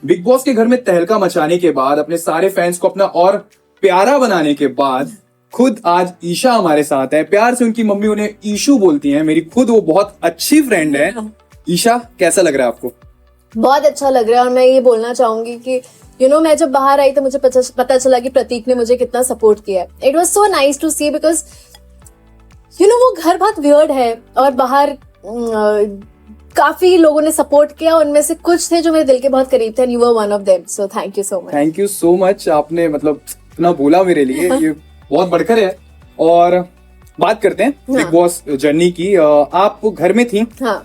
Big boss के घर में तहलका मचाने के बाद, अपने सारे फैंस को अपना और प्यारा बनाने के बाद, खुद आज ईशा हमारे साथ है। प्यार से उनकी मम्मी उन्हें ईशू बोलती हैं। मेरी खुद वो बहुत अच्छी फ्रेंड है। ईशा, कैसा लग रहा है आपको? बहुत अच्छा लग रहा है। और मैं ये बोलना चाहूंगी कि मैं जब बाहर आई तो मुझे पता चला कि प्रतीक ने मुझे कितना सपोर्ट किया है। It was so nice to see, because वो घर बहुत वियर्ड है और बाहर काफी लोगों ने सपोर्ट किया। उनमें से कुछ थे जो मेरे दिल के बहुत करीब थे, and you were one of them. So thank you so much. Thank you so much. आपने मतलब इतना बोला मेरे लिए, ये बहुत बढ़कर है। और बात करते हैं बिग बॉस जर्नी की। आप घर में थी। हाँ।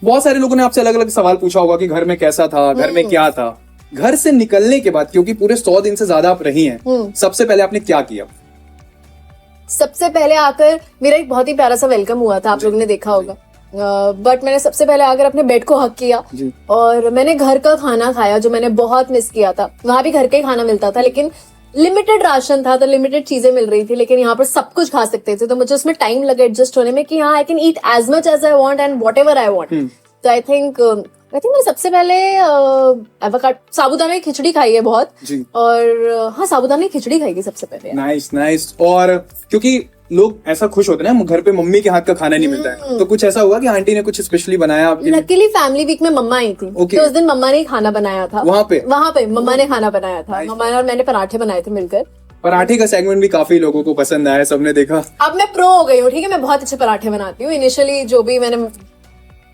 बहुत सारे लोगों ने आपसे अलग अलग सवाल पूछा होगा कि घर में कैसा था, घर में क्या था। घर से निकलने के बाद, क्योंकि पूरे 100 दिन से ज्यादा आप रही हैं, सबसे पहले आपने क्या किया? सबसे पहले आकर मेरा एक बहुत ही प्यारा सा वेलकम हुआ था, आप लोगों ने देखा होगा। बट मैंने सबसे पहले आकर अपने बेड को हक किया और मैंने घर का खाना खाया, जो मैंने बहुत मिस किया था। वहां भी घर का ही खाना मिलता था, लेकिन लिमिटेड राशन था तो लिमिटेड चीजें मिल रही थी, लेकिन यहाँ पर सब कुछ खा सकते थे। तो मुझे उसमें टाइम लगा एडजस्ट होने में कि हाँ, I can eat as much as I want and whatever I want. तो आई थिंक मैंने सबसे पहले साबूदाना की खिचड़ी खाई है बहुत जी। और हाँ, साबूदाना की खिचड़ी खाई थी सबसे पहले। Nice nice. और क्योंकि लोग ऐसा खुश होते हैं ना, घर पे मम्मी के हाथ का खाना नहीं मिलता है, तो कुछ ऐसा हुआ कि आंटी ने कुछ स्पेशली बनाया आपके लिए? लकीली फैमिली वीक में मम्मा आई थी। तो उस दिन मम्मा ने खाना बनाया था। वहाँ पे मम्मा ने खाना बनाया था। मम्मा और मैंने पराठे बनाए थे मिलकर। पराठे का सेगमेंट भी काफी लोगों को पसंद आया, सबने देखा। अब मैं प्रो हो गई हूँ, ठीक है। मैं बहुत अच्छे पराठे बनाती हूँ। इनिशियली जो भी मैंने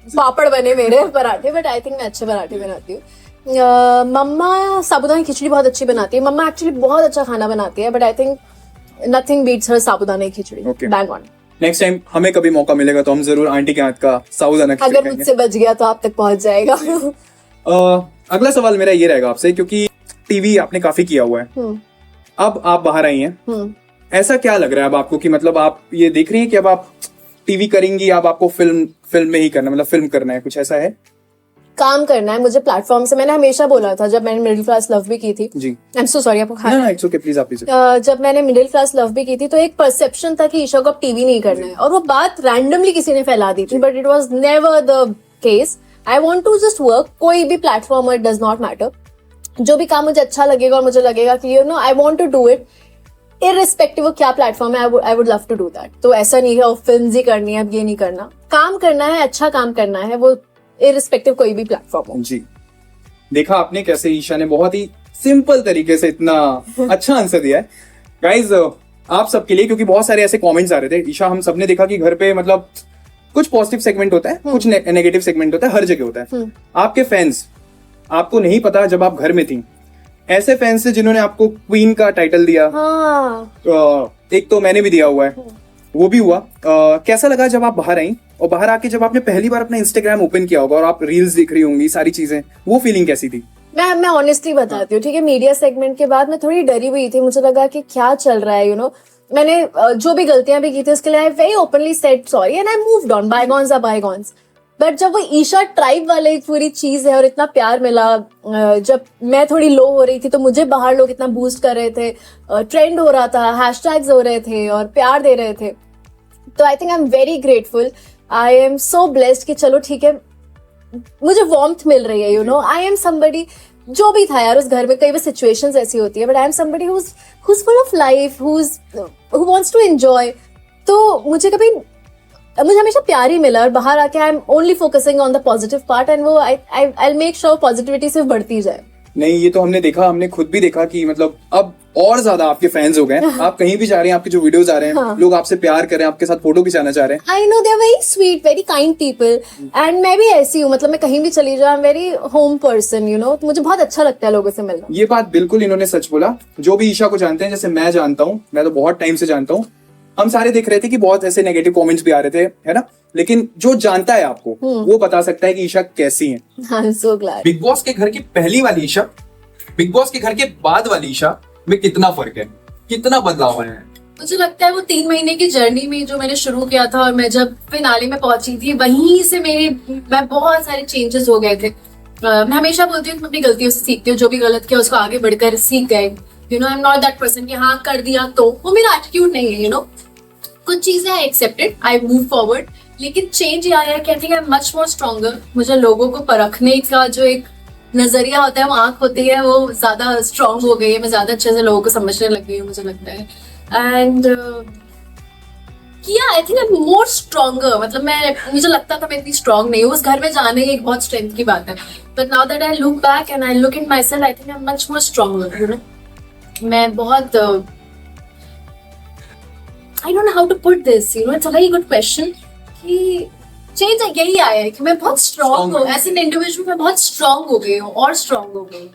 पापड़ बने मेरे पराठे, बट आई थिंक मैं अच्छे पराठे बनाती हूँ। मम्मा साबूदाना की खिचड़ी बहुत अच्छी बनाती है। मम्मा एक्चुअली बहुत अच्छा खाना बनाती है, but I think nothing beats her साबूदाना की खिचड़ी। Bang on. नेक्स्ट टाइम हमें कभी मौका मिलेगा तो हम जरूर आंटी के हाथ का साबूदाना खिचड़ी अगर मुझसे बच गया तो आप तक पहुंच जाएगा। अगला सवाल मेरा ये रहेगा आपसे, क्योंकि टीवी आपने काफी किया हुआ है, अब आप बाहर आई हैं, ऐसा क्या लग रहा है अब आपको कि मतलब आप ये देख रही हैं कि अब आप टीवी करेंगी, अब आपको फिल्म में ही करना, मतलब फिल्म करना है, कुछ ऐसा है? काम करना है मुझे प्लेटफॉर्म से। मैंने हमेशा बोला था, जब मैंने मिडिल क्लास लव भी की थी जी। आई एम सो सॉरी, आपको खाना? No, it's okay, please, आप जब मैंने मिडिल क्लास लव भी की थी तो एक परसेप्शन था कि ईशा को अब टीवी नहीं करना है, और वो बात रैंडमली किसी ने फैला दी थी, but it was never the case. I want to just work, कोई भी platform, it does not matter. जो भी काम मुझे अच्छा लगेगा और मुझे लगेगा कि I want to do it, irrespective क्या प्लेटफॉर्म है, I would love to do that. तो ऐसा नहीं है फिल्म ही करनी है, अब ये नहीं करना, काम करना है, अच्छा काम करना है, वो इररिस्पेक्टिव कोई भी प्लेटफॉर्म हो जी। देखा आपने कैसे ईशा ने बहुत ही सिंपल तरीके से इतना अच्छा आंसर दिया है। गाइज, आप सबके लिए, क्योंकि बहुत सारे ऐसे कमेंट्स आ रहे थे ईशा, हम सबने देखा कि घर पे मतलब कुछ पॉजिटिव सेगमेंट होता है, कुछ नेगेटिव सेगमेंट होता है, हर जगह होता है। आपके फैंस, आपको नहीं पता जब आप घर में थी, ऐसे फैंस थे जिन्होंने आपको क्वीन का टाइटल दिया। एक तो मैंने भी दिया हुआ है, वो भी हुआ। कैसा लगा जब आप बाहर आई, और बाहर आके जब आपने पहली बार अपना इंस्टाग्राम ओपन किया होगा और आप रील्स देख रही होंगी, सारी चीजें, वो फीलिंग कैसी थी? मैं ऑनेस्टली बताती हूँ, ठीक है। मीडिया सेगमेंट के बाद मैं थोड़ी डरी हुई थी। मुझे लगा कि क्या चल रहा है, मैंने जो भी गलतियां भी की थी उसके लिए I very openly said sorry and I moved on. Bygones are bygones. But जब वो ईशा ट्राइब वाले पूरी चीज है और इतना प्यार मिला, जब मैं थोड़ी लो हो रही थी तो मुझे बाहर लोग इतना बूस्ट कर रहे थे, ट्रेंड हो रहा था, हैशटैग्स हो रहे थे और प्यार दे रहे थे, तो I think I am very grateful. I am so blessed कि चलो ठीक है, मुझे वार्मथ मिल रही है। आई एम समबडी, जो भी था यार उस घर में, कई बार सिचुएशंस ऐसी होती है, but I am somebody who is full of life, who wants to enjoy. तो मुझे हमेशा प्यार ही मिला, और बाहर आके I am only focusing on the positive part, and वो आई मेक श्योर पॉजिटिविटी सिर्फ बढ़ती जाए। नहीं, ये तो हमने देखा, हमने खुद भी देखा कि मतलब अब और ज्यादा आपके फैंस हो गए। आप कहीं भी जा रहे हैं, आपके जो वीडियोस आ रहे हैं, लोग आपसे प्यार कर रहे हैं, आपके साथ फोटो खिंचाना चाह रहे हैं। I know, they are very sweet, very kind people, and मैं भी ऐसी हूँ। मतलब मैं कहीं भी चली जाऊँ, I am very home person, तो मुझे बहुत अच्छा लगता है लोगों से मिलना। ये बात बिल्कुल इन्होंने सच बोला। जो भी ईशा को जानते हैं, जैसे मैं जानता हूँ, मैं तो बहुत टाइम से जानता हूँ, हम सारे देख रहे थे कि बहुत ऐसे नेगेटिव कमेंट्स भी आ रहे थे, है ना, लेकिन जो जानता है आपको वो बता सकता है कि ईशा कैसी है। I'm so glad. Big boss के घर की पहली वाली ईशा, बिग बॉस के घर के बाद वाली ईशा में कितना फर्क है, कितना बदलाव आया है? मुझे लगता है वो 3 महीने की जर्नी में जो मैंने शुरू किया था और मैं जब फिनाले में पहुंची थी, वहीं से मैं बहुत सारे चेंजेस हो गए थे। मैं हमेशा बोलती हूँ कि मैं अपनी गलतियों से सीखती हूँ, जो भी गलत किया उसको आगे बढ़कर सीख गए। I am not that person कि हाँ कर दिया तो, वो मेरा एटीट्यूड नहीं है। कुछ चीजें I accepted, I move forward, लेकिन चेंज ये आया कि आई think I am much more stronger. मुझे लोगों को परखने का जो एक नजरिया होता है, वो आंख होती है, वो ज्यादा स्ट्रांग हो गई है, मैं ज्यादा अच्छे से लोगों को समझने लग गई हूँ मुझे लगता है। And I think I am more stronger, मतलब मुझे लगता था मैं इतनी स्ट्रांग नहीं हूँ, उस घर में जाने की एक बहुत स्ट्रेंथ की बात है, but now that I look back and I look in my self, I think I am much more stronger, you know. मैं बहुत I don't know how to put this, you know, it's a very good question कि change यही आया है कि मैं बहुत strong हूँ एज एन इंडिविजुअल, मैं बहुत स्ट्रांग हो गई हूँ और स्ट्रांग हो गई हूँ।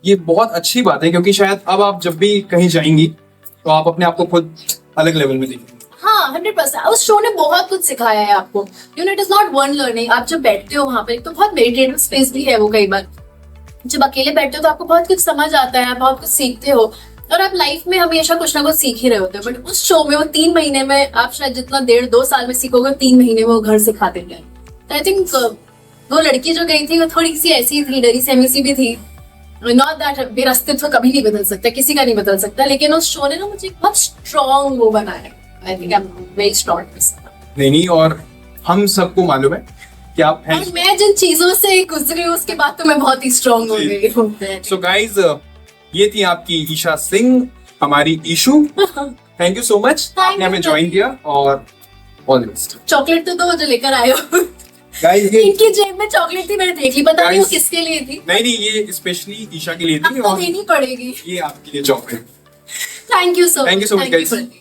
ये बहुत अच्छी बात है, क्योंकि शायद अब आप जब भी कहीं जाएंगी तो आप अपने आप को खुद अलग लेवल में देखेंगे। हाँ 100%, उस शो ने बहुत कुछ सिखाया है आपको, you know, it is not one learning. आप जब बैठते हो वहां पर, तो बहुत मेडिटेटिव स्पेस भी है वो, कई बार जब अकेले बैठते हो तो आपको बहुत कुछ समझ आता है, आप बहुत कुछ सीखते हो, और आप लाइफ में हमेशा कुछ ना कुछ सीख ही रहे होते हो। बट उस शो में वो 3 महीने में आप शायद जितना 1.5-2 साल में सीखोगे, 3 महीने में वो घर सिखा देंगे। आई थिंक वो लड़की जो गई थी वो थोड़ी सी ऐसी थी, डरी सहमी सी भी थी, नॉट दैट मेरा अस्तित्व कभी नहीं बदल सकता, किसी का नहीं बदल सकता, लेकिन उस शो ने ना मुझे एक बहुत स्ट्रॉन्ग वो बनाया। आई think I am very strong. नहीं, और हम सबको मालूम है कि आप हैं। और मैं जिन चीजों से गुजरी हूँ उसके बाद तो मैं बहुत ही स्ट्रॉन्ग हो गई हूँ। सो गाइज, ये थी आपकी ईशा सिंह, हमारी ईशू। थैंक यू सो मच, आपने हमें ज्वाइन किया, और ऑल द बेस्ट। चॉकलेट तो जो लेकर आए हो गाइज, इनकी जेब में चॉकलेट थी, मैंने देख ली, पता नहीं वो Guys, किसके लिए थी। नहीं, ये स्पेशली ईशा के लिए थी, अब तो और देनी पड़ेगी। ये आपके लिए chocolate. Thank you so Thank you so much, guys. Thank you.